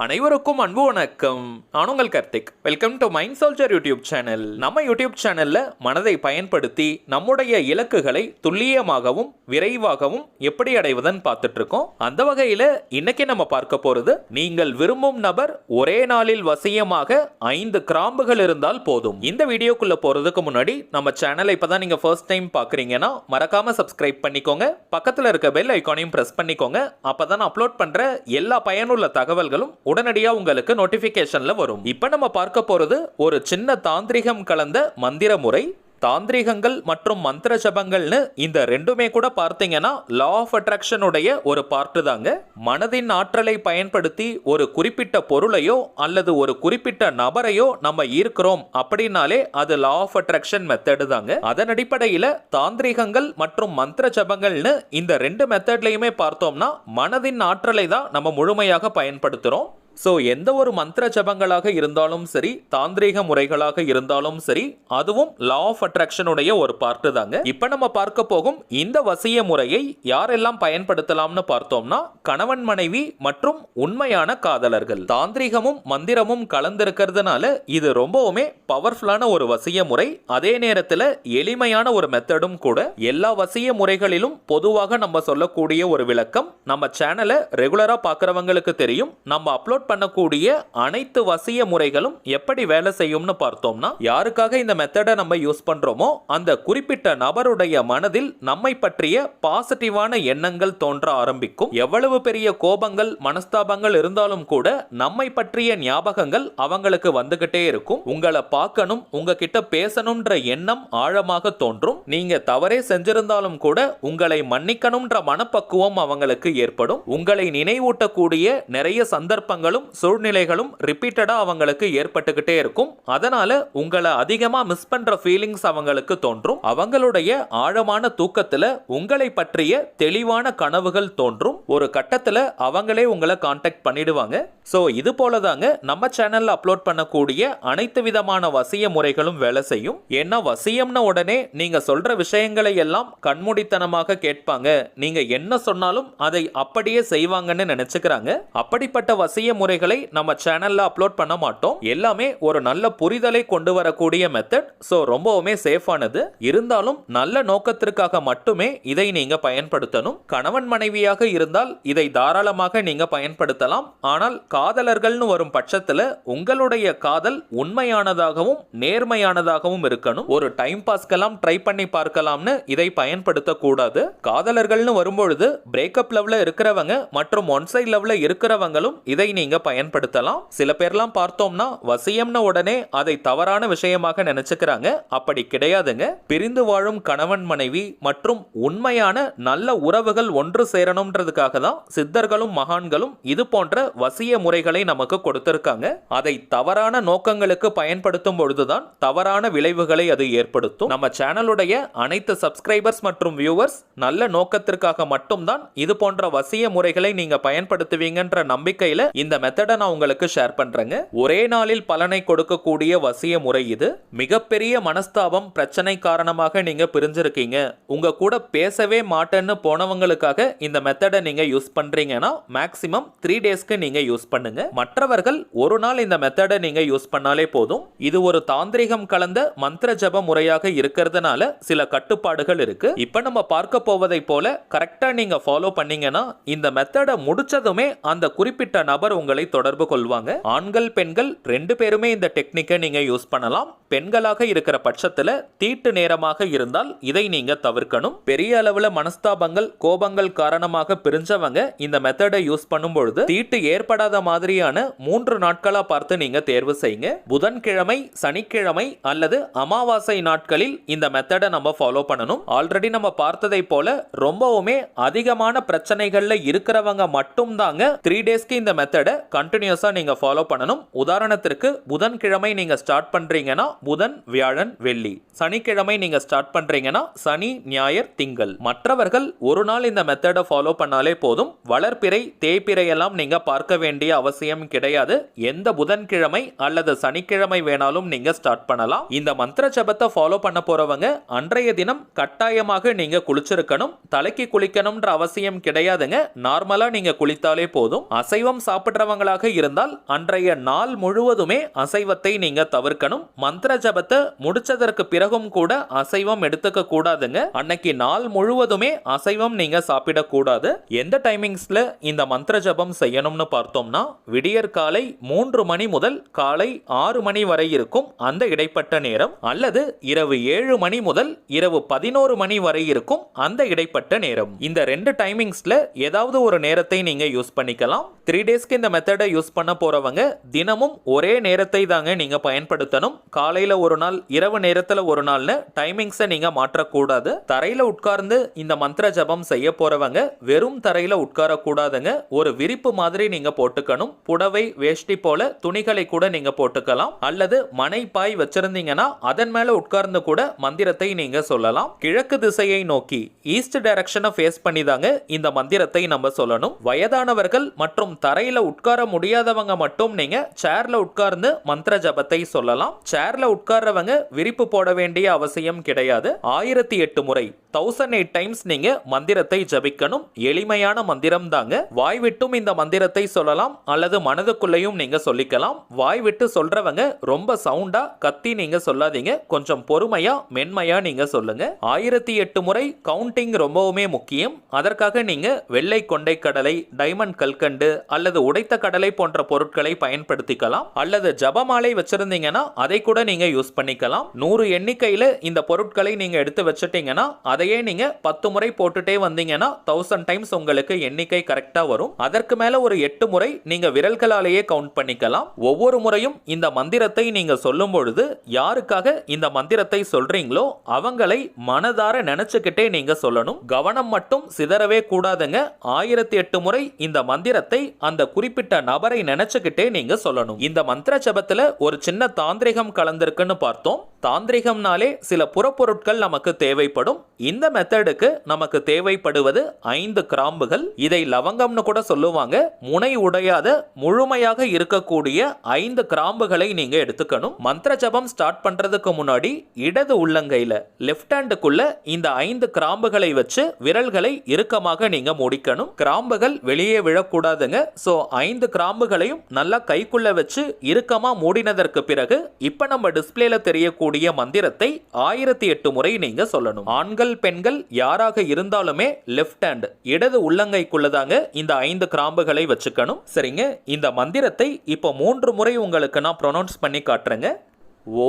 அனைவருக்கும் அன்பு வணக்கம். நான் உங்கள் Karthik. Welcome to mind.To YouTube channel. நம்ம யூடியூப் சேனல்ல மனதை பயன்படுத்தி நம்முடைய இலக்குகளை துல்லியமாகவும் விரைவாகவும் எப்படி அடைவதுன்னு பார்த்துட்டு இருக்கோம். அந்த வகையில இன்னைக்கு நம்ம பார்க்க போறது, நீங்கள் விரும்பும் நபர் ஒரே நாளில் வசியமாக 5 கிராம்புகள் இருந்தால் போதும். இந்த வீடியோக்குள்ள போறதுக்கு முன்னாடி நம்ம சேனலை இப்பதான் நீங்க ஃபர்ஸ்ட் டைம் பாக்குறீங்கன்னா மறக்காம சப்ஸ்கிரைப் பண்ணிக்கோங்க. பக்கத்துல இருக்க பெல் ஐகானையும் பிரஸ் பண்ணிக்கோங்க. அப்பதான் அப்லோட் பண்ற எல்லா பயனுள்ள தகவல்களும் உடனடியா உங்களுக்கு நோட்டிபிகேஷன்ல வரும். இப்ப நம்ம பார்க்க போறது ஒரு சின்ன தாந்திரிகம் கலந்த மந்திர முறை. தாந்திரிகங்கள் மற்றும் மந்திர ஜபங்கள்னு இந்த ரெண்டுமே கூட பார்த்தீங்கன்னா லா ஆஃப் அட்ராக்ஷன் உடைய ஒரு பார்ட்டு தாங்க. மனதின் ஆற்றலை பயன்படுத்தி ஒரு குறிப்பிட்ட பொருளையோ அல்லது ஒரு குறிப்பிட்ட நபரையோ நம்ம ஈர்க்கிறோம் அப்படின்னாலே அது லா ஆஃப் அட்ராக்ஷன் மெத்தடு தாங்க. அதன் அடிப்படையில் தாந்திரிகங்கள் மற்றும் மந்திர ஜபங்கள்னு இந்த ரெண்டு மெத்தட்லையுமே பார்த்தோம்னா மனதின் ஆற்றலை தான் நம்ம முழுமையாக பயன்படுத்துறோம். ஸோ எந்த ஒரு மந்திர ஜபங்களாக இருந்தாலும் சரி, தாந்திரீக முறைகளாக இருந்தாலும் சரி, அதுவும் லா ஆஃப் அட்ராக்ஷனுடைய ஒரு பார்ட்டு தாங்க. இப்போ நம்ம பார்க்க போகும் இந்த வசிய முறையை யாரெல்லாம் பயன்படுத்தலாம்னு பார்த்தோம்னா, கணவன் மனைவி மற்றும் உண்மையான காதலர்கள். தாந்திரிகமும் மந்திரமும் கலந்திருக்கிறதுனால இது ரொம்பவுமே பவர்ஃபுல்லான ஒரு வசிய முறை. அதே நேரத்தில் எளிமையான ஒரு மெத்தடும் கூட. எல்லா வசிய முறைகளிலும் பொதுவாக நம்ம சொல்லக்கூடிய ஒரு விளக்கம், நம்ம சேனலை ரெகுலராக பார்க்குறவங்களுக்கு தெரியும். நம்ம அப்லோட் பண்ணக்கூடிய அனைத்து வசிய முறைகளும் எப்படி வேலை செய்யும்னு பார்த்தோம்னா, யாருக்காக இந்த மெத்தடை நம்ம யூஸ் பண்றோமோ அந்த குறிப்பிட்ட நபருடைய மனதில் நம்மை பற்றிய பாசிட்டிவான எண்ணங்கள் தோன்ற ஆரம்பிக்கும். எவ்வளவு பெரிய கோபங்கள் மனஸ்தாபங்கள் இருந்தாலும் கூட நம்மை பற்றிய ஞாபகங்கள் அவங்களுக்கு வந்துகிட்டே இருக்கும். உங்களை பார்க்கணும், உங்ககிட்ட பேசணும்ன்ற எண்ணம் ஆழமாக தோன்றும். நீங்க தவறே செஞ்சிருந்தாலும் கூட உங்களை மன்னிக்கணும்ன்ற மனப்பக்குவம் அவங்களுக்கு ஏற்படும். உங்களை நினைவூட்டக்கூடிய நிறைய சந்தர்ப்பங்கள் சூழ்நிலைகளும் ரிப்பீட்டடா அவங்களுக்கு ஏற்பட்டுக்கிட்டே இருக்கும். அதனால உங்களை அதிகமா மிஸ் பண்ற ஃபீலிங்ஸ் அவங்களுக்கு தோன்றும். அவங்களுடைய ஆழமான தூக்கத்துல உங்களை பற்றிய தெளிவான கனவுகள் தோன்றும். ஒரு கட்டத்துல அவங்களே உங்களை கான்டாக்ட் பண்ணிடுவாங்க. சோ இது போலதாங்க நம்ம சேனல்ல அப்லோட் பண்ணக்கூடிய அனைத்து விதமான வசிய முறைகளும் வேலை செய்யும். ஏன்னா வசியம்னு உடனே நீங்க சொல்ற விஷயங்களை எல்லாம் கண்மூடித்தனமாக கேட்பாங்க. நீங்க என்ன சொன்னாலும் அதை அப்படியே செய்வாங்கன்னு நினைச்சுக்கிறாங்க. அப்படிப்பட்ட வசிய முறைகளை நம்ம சேனல்ல அப்லோட் பண்ண மாட்டோம். எல்லாமே ஒரு நல்ல புரிதலை கொண்டு வரக்கூடிய மெத்தட். சோ ரொம்பவுமே சேஃபானது. இருந்தாலும் நல்ல நோக்கத்திற்காக மட்டுமே இதை நீங்க பயன்படுத்தணும். கணவன் மனைவியாக இருந்தால் இதை தாராளமாக நீங்க பயன்படுத்தலாம். ஆனால் காதலர்கள்னு வரும் பட்சத்துல உங்களுடைய காதல் உண்மையானதாகவும் நேர்மையானதாகவும் இருக்கணும். ஒரு டைம் பாஸ்க்கெல்லாம் ட்ரை பண்ணி பார்க்கலாம்னு இதை பயன்படுத்த கூடாது. காதலர்கள்னு வரும்பொழுது பிரேக்கப் லெவல்ல இருக்கிறவங்க மற்றும் ஒன் சைட் லெவல்ல இருக்கிறவங்களும் இதை நீங்க பயன்படுத்தலாம். சில பேர்லாம் பார்த்தோம்னா வசியம்னு உடனே அதை தவறான விஷயமாக நினைச்சுக்கிறாங்க. அப்படி கிடையாதுங்க. பிரிந்து வாழும் கணவன் மனைவி மற்றும் உண்மையான நல்ல உறவுகள் ஒன்று சேரணும்ன்றதுக்காக தான் சித்தர்களும் மகான்களும் இது போன்ற வசிய முறைகளை நமக்கு கொடுத்திருக்காங்க. அதை தவறான நோக்கங்களுக்கு பயன்படுத்தும் பொழுதுதான் தவறான விளைவுகளை அது ஏற்படுத்தும். நம்ம சேனலுடைய அனைத்து சப்ஸ்கிரைபர்ஸ் மற்றும் வியூவர்ஸ் நல்ல நோக்கத்திற்காக மட்டும்தான் இது போன்ற வசிய முறைகளை நீங்க பயன்படுத்துவீங்கன்ற நம்பிக்கையில இந்த மெத்தடை நான் உங்களுக்கு ஷேர் பண்றேங்க. ஒரே நாளில் பலனை கொடுக்கக்கூடிய வசிய முறை இது. மிகப்பெரிய மனஸ்தாபம் பிரச்சனை காரணமாக நீங்க பிரிஞ்சிருக்கீங்க, உங்க கூட பேசவே மாட்டேன்னு போனவங்களுக்காக இந்த மெத்தடை நீங்க யூஸ் பண்றீங்கன்னா மேக்ஸிமம் 3 டேஸ்க்கு நீங்க யூஸ் பண்ணுங்க. மற்றவர்கள் ஒரு நாள் இந்த மெத்தடை நீங்க யூஸ் பண்ணாலே போதும். இது ஒரு தாந்திரிகம் கலந்த மந்திர ஜப முறையாக இருக்கிறதுனால சில கட்டுப்பாடுகள் இருக்கு. இப்ப நம்ம பார்க்க போவதை போல கரெக்டா நீங்க ஃபாலோ பண்ணீங்கன்னா இந்த மெத்தடை முடிச்சதுமே அந்த குறிப்பிட்ட நபர் உங்களை தொடர்பு கொள்வாங்க. ஆண்கள் பெண்கள் 2 பேருமே இந்த டெக்னிக்கை நீங்க யூஸ் பண்ணலாம். பெண்களாக இருக்கிற பட்சத்துல தீட்டு நேரமாக இருந்தால் இதை நீங்க தவிர்க்கணும். பெரிய அளவுல மனஸ்தாபங்கள் கோபங்கள் காரணமாக பிரிஞ்சவங்க இந்த மெத்தடை யூஸ் பண்ணும் பொழுது தீட்டு ஏற்படாத மாதிரியான 3 நாட்களா பார்த்து நீங்க தேர்வு செய்யுங்க. புதன்கிழமை, சனிக்கிழமை அல்லது அமாவாசை நாட்களில் இந்த மெத்தடை நம்ம ஃபாலோ பண்ணணும். ஆல்ரெடி நம்ம பார்த்ததை போல ரொம்பவுமே அதிகமான பிரச்சனைகள்ல இருக்கிறவங்க மட்டும் தாங்க 3 டேஸ்க்கு இந்த மெத்தடை கண்டினியூஸா நீங்க ஃபாலோ பண்ணணும். உதாரணத்திற்கு புதன்கிழமை நீங்க ஸ்டார்ட் பண்றீங்கன்னா புதன், வியாழன், வெள்ளி. சனிக்கிழமை நீங்க ஸ்டார்ட் பண்றீங்கன்னா சனி, ஞாயிறு, திங்கள். மற்றவர்கள் ஒரு நாள் இந்த மெத்தடை ஃபாலோ பண்ணாலே போதும். வளர்ப்பிறை, தேய்பிறை எல்லாம் நீங்க பார்க்க வேண்டிய அவசியம் கிடையாது. எந்த புதன்கிழமை அல்லது சனிக்கிழமை வேணாலும் நீங்க ஸ்டார்ட் பண்ணலாம். இந்த மந்திர ஜபத்தை ஃபாலோ பண்ண போறவங்க அன்றைய தினம் கட்டாயமாக நீங்க குளிச்சிருக்கணும். தலைக்கு குளிக்கணும்ன்ற அவசியம் கிடையாதுங்க. நார்மலா நீங்க குளித்தாலே போதும். அசைவம் சாப்பிடுறவங்க முடியாதவங்களாக இருந்தால் அன்றைய நாள் முழுவதுமே அசைவத்தை நீங்க தவிர்க்கணும். மந்திர ஜபத்தை முடிச்சதற்கு பிறகும் கூட அசைவம் எடுத்துக்க கூடாதுங்க. அன்னைக்கு நாள் முழுவதுமே அசைவம் நீங்க சாப்பிடக்கூடாது. எந்த டைமிங்ஸ்ல இந்த மந்திர ஜபம் செய்யணும்னு பார்த்தோம்னா, விடியற் காலை 3 மணி முதல் காலை 6 மணி வரை இருக்கும் அந்த இடைப்பட்ட நேரம், அல்லது இரவு 7 மணி முதல் இரவு 11 மணி வரை இருக்கும் அந்த இடைப்பட்ட நேரம். இந்த 2 டைமிங்ஸ்ல ஏதாவது ஒரு நேரத்தை நீங்க யூஸ் பண்ணிக்கலாம். 3 டேஸ்க்கு இந்த மெத்தடை யூஸ் பண்ண போறவங்க தினமும் ஒரே நேரத்தை தாங்க நீங்க பயன்படுத்தணும். காலையில ஒரு நாள், இரவு நேரத்துல ஒரு நாள்னு டைமிங்ஸை நீங்க மாற்றக்கூடாது. தரையில உட்கார்ந்து இந்த மந்திர ஜபம் செய்ய போறவங்க வெறும் தரையில உட்கார கூடாதுங்க. ஒரு விரிப்பு மாதிரி நீங்க போட்டுக்கணும். புடவை, வேஷ்டி போல துணிகளை கூட நீங்க போட்டுக்கலாம். அல்லது மனைப்பாய் வச்சிருந்தீங்கன்னா அதன் மேல உட்கார்ந்து கூட மந்திரத்தை நீங்க சொல்லலாம். கிழக்கு திசையை நோக்கி, ஈஸ்ட் டைரக்ஷனை ஃபேஸ் பண்ணி தாங்க இந்த மந்திரத்தை நம்ம சொல்லணும். வயதானவர்கள் மற்றும் தரையில உட்கார முடியாதவங்க மட்டும் நீங்க சேர்ல உட்கார்ந்து மந்திர ஜபத்தை சொல்லலாம். சேர்ல உட்கார்றவங்க விரிப்பு போட வேண்டிய அவசியம் கிடையாது. 1008 முறை 1008 டைம்ஸ் நீங்க மந்திரத்தை ஜபிக்கணும். எளிமையான மந்திரம் தாங்க. வாய் விட்டும் இந்த மந்திரத்தை சொல்லலாம், அல்லது மனதுக்குள்ளேயும் நீங்க சொல்லிக்கலாம். வாய் விட்டு சொல்றவங்க ரொம்ப சவுண்டா கத்தி நீங்க சொல்லாதீங்க. கொஞ்சம் பொறுமையா மென்மையா நீங்க சொல்லுங்க. 1008 முறை கவுண்டிங் ரொம்பவுமே முக்கியம். அதற்காக நீங்க வெள்ளை கொண்டை கடலை, டைமண்ட் கல்கண்டு அல்லது உடைத்த கடலை போன்ற பொருட்களை பயன்படுத்திக்கலாம். அல்லது ஜபமாலை வச்சிருந்தீங்கன்னா அதை கூட நீங்க யூஸ் பண்ணிக்கலாம். 100 எண்ணிக்கையில இந்த பொருட்களை நீங்க எடுத்து வச்சிட்டீங்கன்னா அதையே நீங்க 10 முறை போட்டுட்டே வந்தீங்கன்னா 1000 டைம்ஸ் உங்களுக்கு எண்ணிக்கை கரெக்டா வரும். அதற்கு மேல ஒரு 8 முறை நீங்க விரல்களாலேயே கவுண்ட் பண்ணிக்கலாம். ஒவ்வொரு முறையும் இந்த மந்திரத்தை நீங்க சொல்லும் பொழுது யாருக்காக இந்த மந்திரத்தை சொல்றீங்களோ அவங்களை மனதார நினைச்சுக்கிட்டே நீங்க சொல்லணும். கவனம் மட்டும் சிதறவே கூடாதுங்க. 1008 முறை இந்த மந்திரத்தை அந்த குறிப்பிட்ட நபரை நினைச்சுக்கிட்டே நீங்க சொல்லணும். இந்த மந்திர ஜபத்துல ஒரு சின்ன தாந்திரிகம் கலந்திருக்குன்னு பார்த்தோம். தாந்திரிகம்னாலே சில புறப்பொருட்கள் நமக்கு தேவைப்படும். இந்த மெத்தடுக்கு நமக்கு தேவைப்படுவது 5 கிராம்புகள். இதை லவங்கம்னு கூட சொல்லுவாங்க. முனை உடையாத முழுமையாக இருக்கக்கூடிய 5 கிராம்புகளை நீங்க எடுத்துக்கணும். மந்திர ஜபம் ஸ்டார்ட் பண்றதுக்கு முன்னாடி இடது உள்ளங்கையில, லெஃப்ட் ஹேண்டுக்குள்ள இந்த 5 கிராம்புகளை வச்சு விரல்களை இறுக்கமாக நீங்க முடிக்கணும். கிராம்புகள் வெளியே விழக்கூடாதுங்க. சோ 5 கிராம்புகளையும் நல்லா கைக்குள்ள வச்சு இறுக்கமா மூடினதற்கு பிறகு இப்ப நம்ம டிஸ்பிளேல தெரியக்கூடிய மந்திரத்தை 1008 முறை நீங்க சொல்லணும். ஆண்கள், பெண்கள் யாராக இருந்தாலுமே லெஃப்ட் ஹேண்ட், இடது உள்ளங்கைக்குள்ளதாங்க இந்த 5 கிராம்புகளை வச்சுக்கணும். சரிங்க, இந்த மந்திரத்தை இப்போ 3 முறை உங்களுக்கு நான் ப்ரொனவுன்ஸ் பண்ணி காட்டுறேங்க.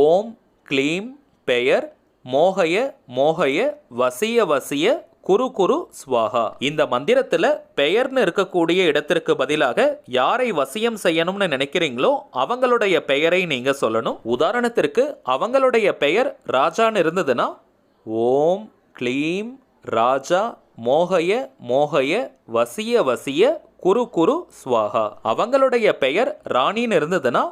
ஓம் க்ளீம் பெயர் மோகய மோகய வசிய வசிய குரு குரு ஸ்வாஹா. இந்த மந்திரத்துல பெயர்னு இருக்கக்கூடிய இடத்திற்கு பதிலாக யாரை வசியம் செய்யணும்னு நினைக்கிறீங்களோ அவங்களுடைய பெயரை நீங்க சொல்லணும். உதாரணத்திற்கு அவங்களுடைய பெயர் ராஜான்னு இருந்ததுன்னா ஓம் க்ளீம் ராஜா மோகய மோகய வசிய வசிய குரு குரு ஸ்வாஹா. அவங்களுடைய பெயர் ராணின்னு இருந்ததுன்னா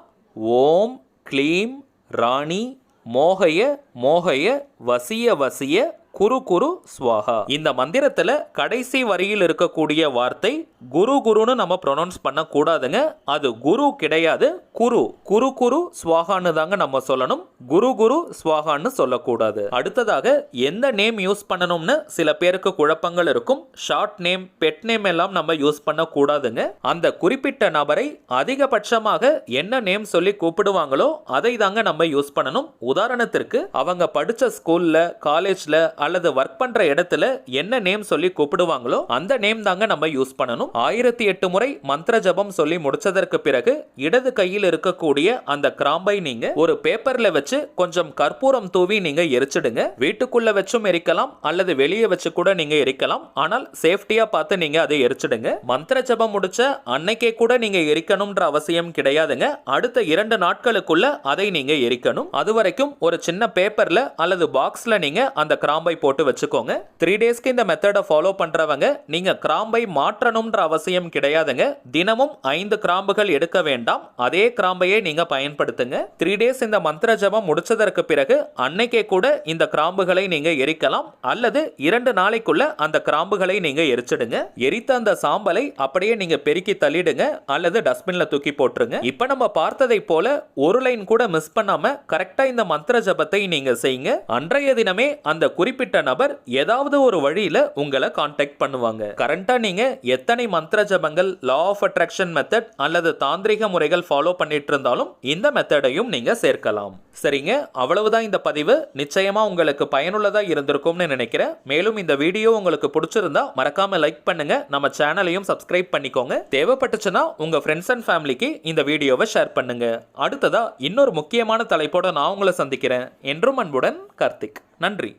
ஓம் க்ளீம் ராணி மோகய மோகய வசிய வசிய குரு குரு ஸ்வாஹா. இந்த மந்திரத்துல கடைசி வரியில் இருக்கக்கூடிய வார்த்தை குரு குருன்னு நம்ம ப்ரொனவுன்ஸ் பண்ண கூடாதுங்க. அது குரு கிடையாது, குரு. குரு குரு ஸ்வாஹான்னு தாங்க நம்ம சொல்லணும். குரு குரு ஸ்வாஹான்னு சொல்லக்கூடாது. அடுத்ததாக எந்த நேம் யூஸ் பண்ணணும்னு சில பேருக்கு குழப்பங்கள் இருக்கும். ஷார்ட் நேம், பெட் நேம் எல்லாம் நம்ம யூஸ் பண்ண கூடாதுங்க. அந்த குறிப்பிட்ட நபரை அதிகபட்சமாக என்ன நேம் சொல்லி கூப்பிடுவாங்களோ அதை தாங்க நம்ம யூஸ் பண்ணணும். உதாரணத்திற்கு அவங்க படிச்ச ஸ்கூல்ல, காலேஜ்ல அல்லது ஒர்க் பண்ற இடத்துல என்ன நேம் சொல்லி கூப்பிடுவாங்களோ அந்த நேம் தாங்க நம்ம யூஸ் பண்ணணும். 1008 முறை மந்திர ஜபம் சொல்லி முடிச்சதற்கு பிறகு இடது கையில் இருக்கக்கூடிய அந்த கிராம்பை நீங்க ஒரு பேப்பர்ல வச்சு கொஞ்சம் கற்பூரம் தூவி நீங்க எரிச்சிடுங்க. வீட்டுக்குள்ள வச்சும் எரிக்கலாம், அல்லது வெளியே வச்சு கூட நீங்க எரிக்கலாம். ஆனால் சேஃப்டியா பார்த்து நீங்க அதை எரிச்சிடுங்க. மந்திர ஜபம் முடிச்ச அன்னைக்கே கூட நீங்க எரிக்கணும்ன்ற அவசியம் கிடையாதுங்க. அடுத்த 2 நாட்களுக்குள்ள அதை நீங்க எரிக்கணும். அது வரைக்கும் ஒரு சின்ன பேப்பர்ல அல்லது பாக்ஸ்ல நீங்க அந்த கிராம்பை போட்டு வச்சுக்கோங்க. 3 டேஸ்க்கு இந்த மெத்தடை ஃபாலோ பண்றவங்க நீங்க கிராம்பை மாற்றணும்ன்ற அவசியம் கிடையாதுங்க. தினமும் 5 கிராம்புகள் எடுக்க வேண்டாம், அதே கிராம்பையே நீங்க பயன்படுத்துங்க. 3 டேஸ் இந்த மந்திர ஜபம் முடிச்சதற்கு பிறகு அன்னைக்கே கூட இந்த கிராம்புகளை நீங்க எரிக்கலாம், அல்லது 2 நாளைக்குள்ள அந்த கிராம்புகளை நீங்க எரிச்சிடுங்க. எரித்த அந்த சாம்பலை அப்படியே நீங்க பெருக்கி தள்ளிடுங்க, அல்லது டஸ்ட்பின்ல தூக்கி போட்டுருங்க. இப்ப நம்ம பார்த்ததை போல ஒரு லைன் கூட மிஸ் பண்ணாம கரெக்டா இந்த மந்திர ஜபத்தை நீங்க செய்யுங்க. அன்றைய தினமே அந்த குறிப்பிட்ட குறிப்பிட்ட நபர் ஏதாவது ஒரு வழியில உங்களை கான்டாக்ட் பண்ணுவாங்க. கரண்டா நீங்க எத்தனை மந்திர ஜபங்கள், லா ஆஃப் அட்ராக்ஷன் மெத்தட் அல்லது தாந்திரிக முறைகள் ஃபாலோ பண்ணிட்டு இருந்தாலும் இந்த மெத்தடையும் நீங்க சேர்க்கலாம். சரிங்க, அவ்வளவுதான் இந்த பதிவு. நிச்சயமா உங்களுக்கு பயனுள்ளதா இருந்திருக்கும்னு நினைக்கிறேன். மேலும் இந்த வீடியோ உங்களுக்கு பிடிச்சிருந்தா மறக்காம லைக் பண்ணுங்க, நம்ம சேனலையும் சப்ஸ்கிரைப் பண்ணிக்கோங்க. தேவைப்பட்டுச்சுன்னா உங்க ஃப்ரெண்ட்ஸ் அண்ட் ஃபேமிலிக்கு இந்த வீடியோவை ஷேர் பண்ணுங்க. அடுத்ததா இன்னொரு முக்கியமான தலைப்போட நான் உங்களை சந்திக்கிறேன். என்றும் அன்புடன் கார்த்திக். நன்றி.